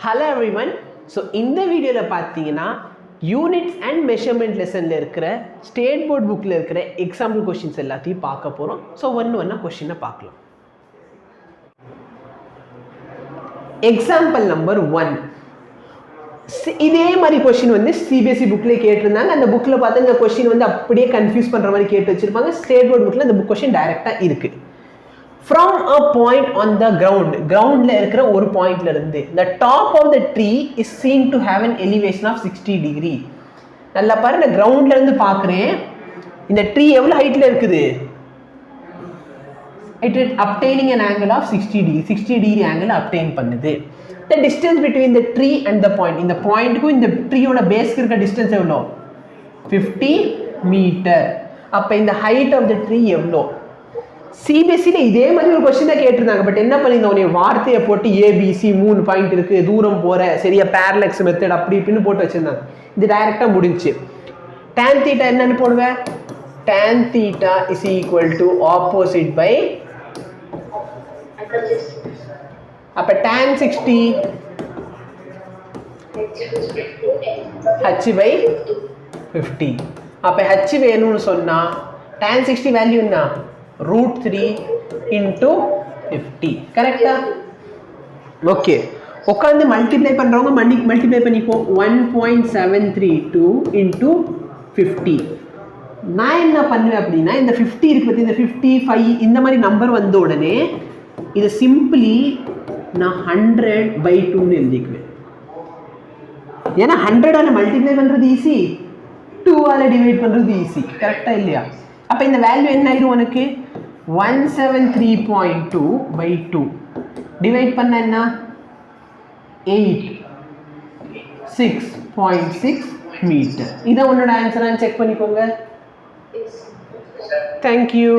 Hello everyone. So இந்த வீடியோல பாத்தீங்கன்னா யூனிட்ஸ் அண்ட் மெஷர்மெண்ட் லெசன்ல இருக்கிற ஸ்டேட் போர்ட் புக்ல இருக்கிற எக்ஸாம்பிள் क्वेश्चंस எல்லாத்தையும் பார்க்க போறோம். சோ ஒவ்வொண்ணா क्वेश्चन பார்க்கலாம். Example number 1. இதே மாதிரி क्वेश्चन வந்து சிபிஎஸ்இ புக்ல கேட்டிருந்தாங்க. அந்த புக்ல பார்த்தா இந்த क्वेश्चन வந்து அப்படியே கன்ஃபியூஸ் பண்ற மாதிரி கேட்டு வச்சிருப்பாங்க. ஸ்டேட் போர்ட் புக்ல இந்த क्वेश्चन டைரக்ட்டா இருக்கு. From a point on the ground la irukra oru point la irundhu the top of the tree is seen to have an elevation of 60 degree. nalla paru na ground la irundhu paakren indha tree evlo height la irukudhu, it is obtaining an angle of 60 degree angle obtain pannudhu. The distance between the tree and the point, in the point ku in the tree oda base ku irukra distance evlo 50 meter. appo in the height of the tree evlo சிபிஎஸ்இல இதே மாதிரி ஒரு question தான் கேட்டிருந்தாங்க. But என்ன பண்ணிருந்தோம், நீ வார்த்தையை போட்டு ஏபிசி 3 பாயிண்ட் இருக்கு, தூரம் போற சரியா, பேரலக்ஸ் மெத்தட் அப்படி இப்படின்னு போட்டு வச்சிருந்தாங்க. இது டைரக்டா முடிஞ்சு. tan θ என்னன்னு போடுவேன், tan θ is equal to opposite by அப்ப tan 60 h by 50. அப்ப h வேணும்னு சொன்னா tan 60 வேல்யூ என்ன, √3 into 50. கரெக்டா? ஓகே. உட்கார்ந்து மல்டிப்ளை பண்றவங்க மல்டிப்ளை பண்ணிப்போ. 1.732 into 50. நான் என்ன பண்ணுவேன் அப்படின்னா, இந்த 50 இருக்கு பத்தி, இந்த 55 இந்த மாதிரி நம்பர் வந்த உடனே இது சிம்பிளி நான் 100/2 ன்னு எழுதிக்குவேன். ஏன்னா 100 ஆல மல்டிப்ளை பண்றது ஈஸி, 2 ஆல டிவைட் பண்றது ஈஸி. கரெக்டா இல்லையா? அப்ப இந்த வேல்யூ என்ன ஆயிடும் உனக்கு, 173.2/2 டிவைட் பண்ண என்ன, 86.6 மீட்டர். இதை உன்னோட ஆன்சரா செக் பண்ணிக்கோங்க. தேங்க்யூ.